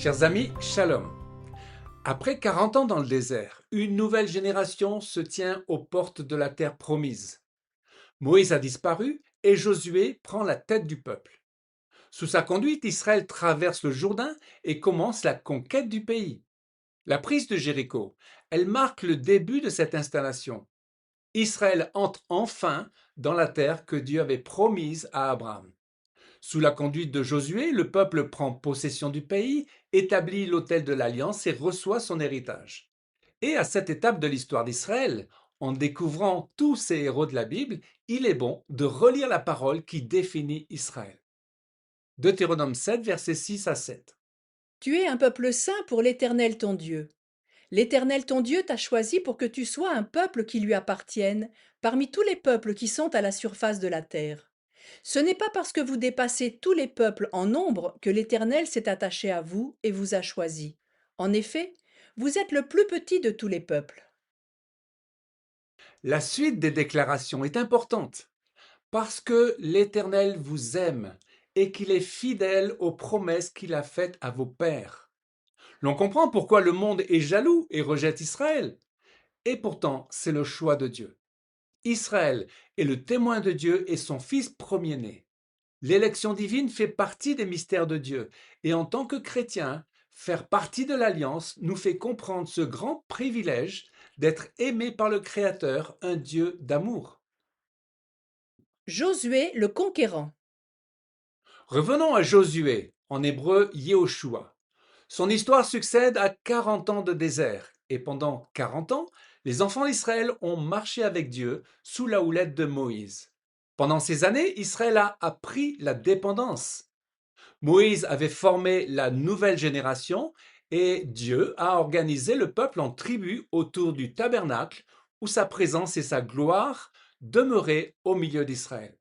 Chers amis, shalom. Après 40 ans dans le désert, une nouvelle génération se tient aux portes de la terre promise. Moïse a disparu et Josué prend la tête du peuple. Sous sa conduite, Israël traverse le Jourdain et commence la conquête du pays. La prise de Jéricho, elle marque le début de cette installation. Israël entre enfin dans la terre que Dieu avait promise à Abraham. Sous la conduite de Josué, le peuple prend possession du pays, établit l'autel de l'Alliance et reçoit son héritage. Et à cette étape de l'histoire d'Israël, en découvrant tous ces héros de la Bible, il est bon de relire la parole qui définit Israël. Deutéronome 7, versets 6 à 7. Tu es un peuple saint pour l'Éternel ton Dieu. L'Éternel ton Dieu t'a choisi pour que tu sois un peuple qui lui appartienne parmi tous les peuples qui sont à la surface de la terre. Ce n'est pas parce que vous dépassez tous les peuples en nombre que l'Éternel s'est attaché à vous et vous a choisi. En effet, vous êtes le plus petit de tous les peuples. La suite des déclarations est importante parce que l'Éternel vous aime et qu'il est fidèle aux promesses qu'il a faites à vos pères. L'on comprend pourquoi le monde est jaloux et rejette Israël. Et pourtant, c'est le choix de Dieu. Israël est le témoin de Dieu et son fils premier-né. L'élection divine fait partie des mystères de Dieu. Et en tant que chrétiens, faire partie de l'Alliance nous fait comprendre ce grand privilège d'être aimé par le Créateur, un Dieu d'amour. Josué le conquérant. Revenons à Josué, en hébreu Yehoshua. Son histoire succède à 40 ans de désert. Et pendant 40 ans, les enfants d'Israël ont marché avec Dieu sous la houlette de Moïse. Pendant ces années, Israël a appris la dépendance. Moïse avait formé la nouvelle génération et Dieu a organisé le peuple en tribus autour du tabernacle où sa présence et sa gloire demeuraient au milieu d'Israël.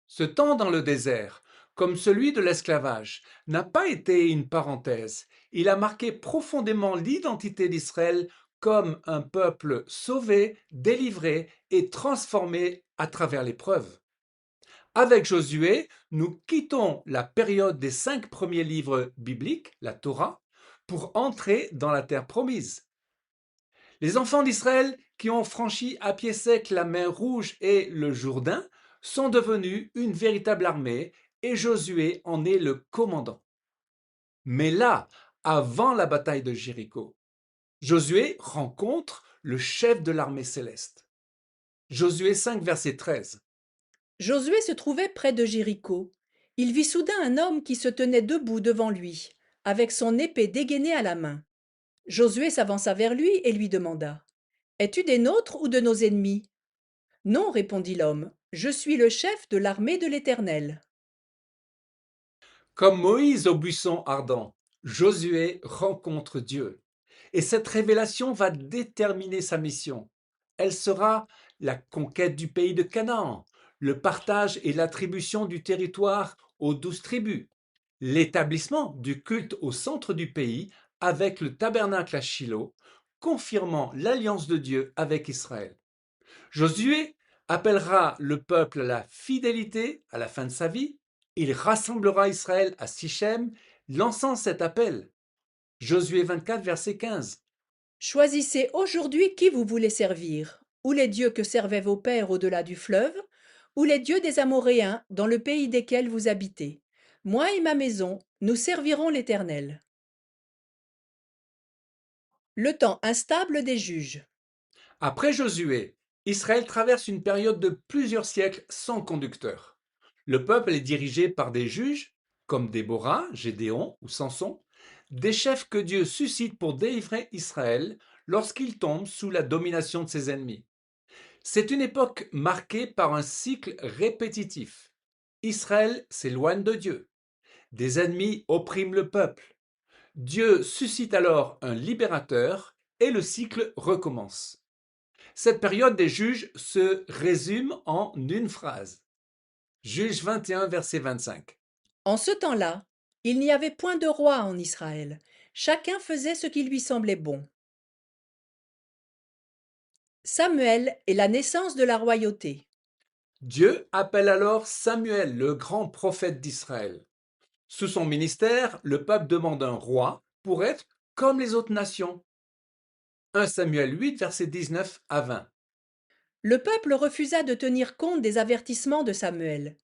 Ce temps dans le désert, comme celui de l'esclavage, n'a pas été une parenthèse. Il a marqué profondément l'identité d'Israël comme un peuple sauvé, délivré et transformé à travers l'épreuve. Avec Josué, nous quittons la période des 5 premiers livres bibliques, la Torah, pour entrer dans la terre promise. Les enfants d'Israël qui ont franchi à pied sec la mer Rouge et le Jourdain sont devenus une véritable armée et Josué en est le commandant. Mais là, avant la bataille de Jéricho, Josué rencontre le chef de l'armée céleste. Josué 5, verset 13. Josué se trouvait près de Jéricho. Il vit soudain un homme qui se tenait debout devant lui, avec son épée dégainée à la main. Josué s'avança vers lui et lui demanda: Es-tu des nôtres ou de nos ennemis? Non, répondit l'homme, je suis le chef de l'armée de l'Éternel. Comme Moïse au buisson ardent, Josué rencontre Dieu. Et cette révélation va déterminer sa mission. Elle sera la conquête du pays de Canaan, le partage et l'attribution du territoire aux 12 tribus, l'établissement du culte au centre du pays avec le tabernacle à Shilo, confirmant l'alliance de Dieu avec Israël. Josué appellera le peuple à la fidélité à la fin de sa vie. Il rassemblera Israël à Sichem, lançant cet appel. Josué 24, verset 15. Choisissez aujourd'hui qui vous voulez servir, ou les dieux que servaient vos pères au-delà du fleuve, ou les dieux des Amoréens dans le pays desquels vous habitez. Moi et ma maison, nous servirons l'Éternel. Le temps instable des juges. Après Josué, Israël traverse une période de plusieurs siècles sans conducteur. Le peuple est dirigé par des juges, comme Déborah, Gédéon ou Samson, des chefs que Dieu suscite pour délivrer Israël lorsqu'il tombe sous la domination de ses ennemis. C'est une époque marquée par un cycle répétitif. Israël s'éloigne de Dieu. Des ennemis oppriment le peuple. Dieu suscite alors un libérateur et le cycle recommence. Cette période des juges se résume en une phrase. Juge 21, verset 25. En ce temps-là, il n'y avait point de roi en Israël. Chacun faisait ce qui lui semblait bon. Samuel et la naissance de la royauté. Dieu appelle alors Samuel, le grand prophète d'Israël. Sous son ministère, le peuple demande un roi pour être comme les autres nations. 1 Samuel 8, versets 19 à 20. Le peuple refusa de tenir compte des avertissements de Samuel.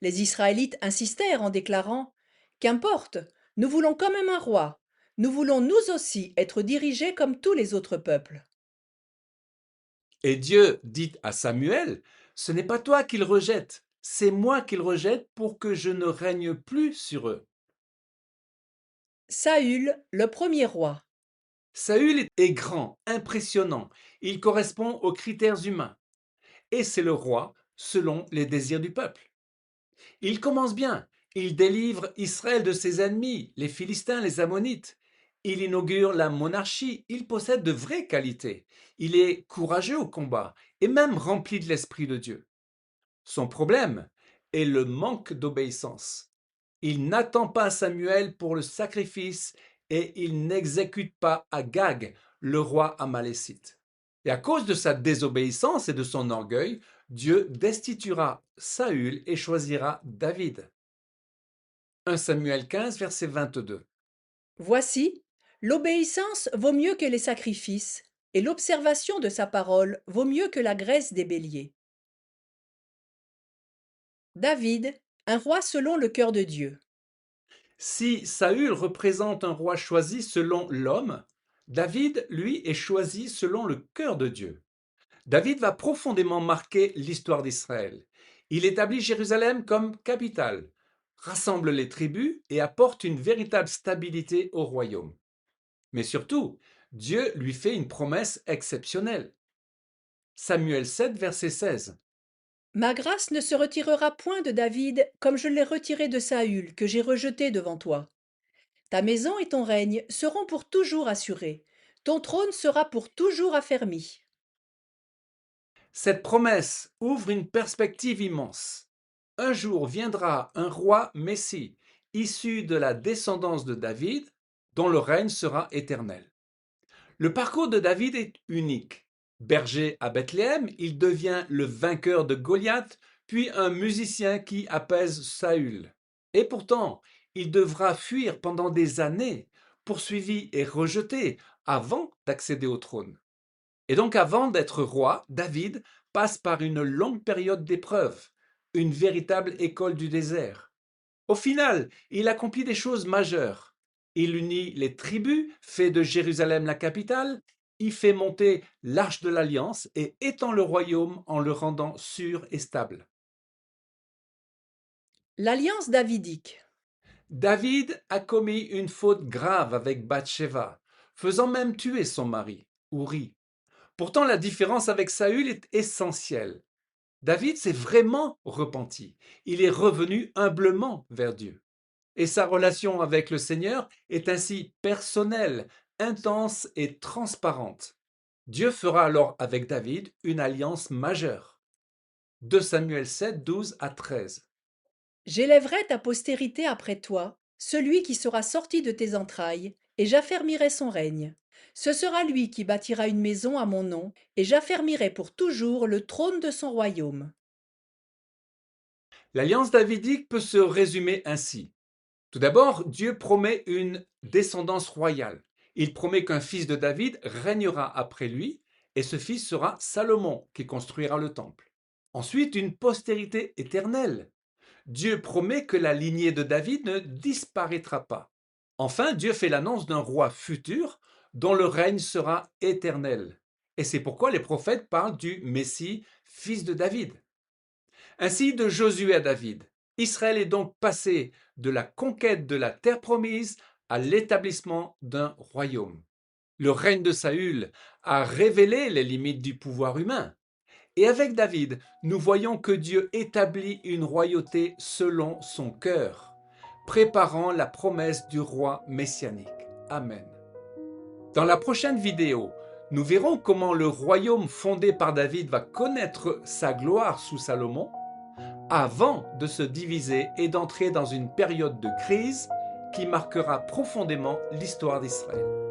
Les Israélites insistèrent en déclarant: Qu'importe, nous voulons quand même un roi. Nous voulons nous aussi être dirigés comme tous les autres peuples. Et Dieu dit à Samuel, ce n'est pas toi qu'il rejette, c'est moi qu'il rejette pour que je ne règne plus sur eux. Saül, le premier roi. Saül est grand, impressionnant, il correspond aux critères humains, et c'est le roi selon les désirs du peuple. Il commence bien, il délivre Israël de ses ennemis, les Philistins, les Ammonites. Il inaugure la monarchie, il possède de vraies qualités. Il est courageux au combat et même rempli de l'Esprit de Dieu. Son problème est le manque d'obéissance. Il n'attend pas Samuel pour le sacrifice et il n'exécute pas Agag, le roi amalécite. Et à cause de sa désobéissance et de son orgueil, Dieu destituera Saül et choisira David. 1 Samuel 15, verset 22. Voici, l'obéissance vaut mieux que les sacrifices, et l'observation de sa parole vaut mieux que la graisse des béliers. David, un roi selon le cœur de Dieu. Si Saül représente un roi choisi selon l'homme, David, lui, est choisi selon le cœur de Dieu. David va profondément marquer l'histoire d'Israël. Il établit Jérusalem comme capitale, rassemble les tribus et apporte une véritable stabilité au royaume. Mais surtout, Dieu lui fait une promesse exceptionnelle. Samuel 7, verset 16. Ma grâce ne se retirera point de David comme je l'ai retirée de Saül, que j'ai rejeté devant toi. Ta maison et ton règne seront pour toujours assurés. Ton trône sera pour toujours affermi. Cette promesse ouvre une perspective immense. Un jour viendra un roi Messie, issu de la descendance de David, dont le règne sera éternel. Le parcours de David est unique. Berger à Bethléem, il devient le vainqueur de Goliath, puis un musicien qui apaise Saül. Et pourtant, il devra fuir pendant des années, poursuivi et rejeté, avant d'accéder au trône. Et donc avant d'être roi, David passe par une longue période d'épreuve, une véritable école du désert. Au final, il accomplit des choses majeures. Il unit les tribus, fait de Jérusalem la capitale, y fait monter l'arche de l'alliance et étend le royaume en le rendant sûr et stable. L'alliance davidique. David a commis une faute grave avec Bathsheba, faisant même tuer son mari, Uri. Pourtant, la différence avec Saül est essentielle. David s'est vraiment repenti. Il est revenu humblement vers Dieu. Et sa relation avec le Seigneur est ainsi personnelle, intense et transparente. Dieu fera alors avec David une alliance majeure. 2 Samuel 7, 12 à 13. J'élèverai ta postérité après toi, celui qui sera sorti de tes entrailles, et j'affermirai son règne. Ce sera lui qui bâtira une maison à mon nom, et j'affermirai pour toujours le trône de son royaume. L'alliance davidique peut se résumer ainsi. Tout d'abord, Dieu promet une descendance royale. Il promet qu'un fils de David régnera après lui, et ce fils sera Salomon, qui construira le temple. Ensuite, une postérité éternelle. Dieu promet que la lignée de David ne disparaîtra pas. Enfin, Dieu fait l'annonce d'un roi futur dont le règne sera éternel. Et c'est pourquoi les prophètes parlent du Messie, fils de David. Ainsi, de Josué à David, Israël est donc passé de la conquête de la terre promise à l'établissement d'un royaume. Le règne de Saül a révélé les limites du pouvoir humain. Et avec David, nous voyons que Dieu établit une royauté selon son cœur, préparant la promesse du roi messianique. Amen. Dans la prochaine vidéo, nous verrons comment le royaume fondé par David va connaître sa gloire sous Salomon avant de se diviser et d'entrer dans une période de crise qui marquera profondément l'histoire d'Israël.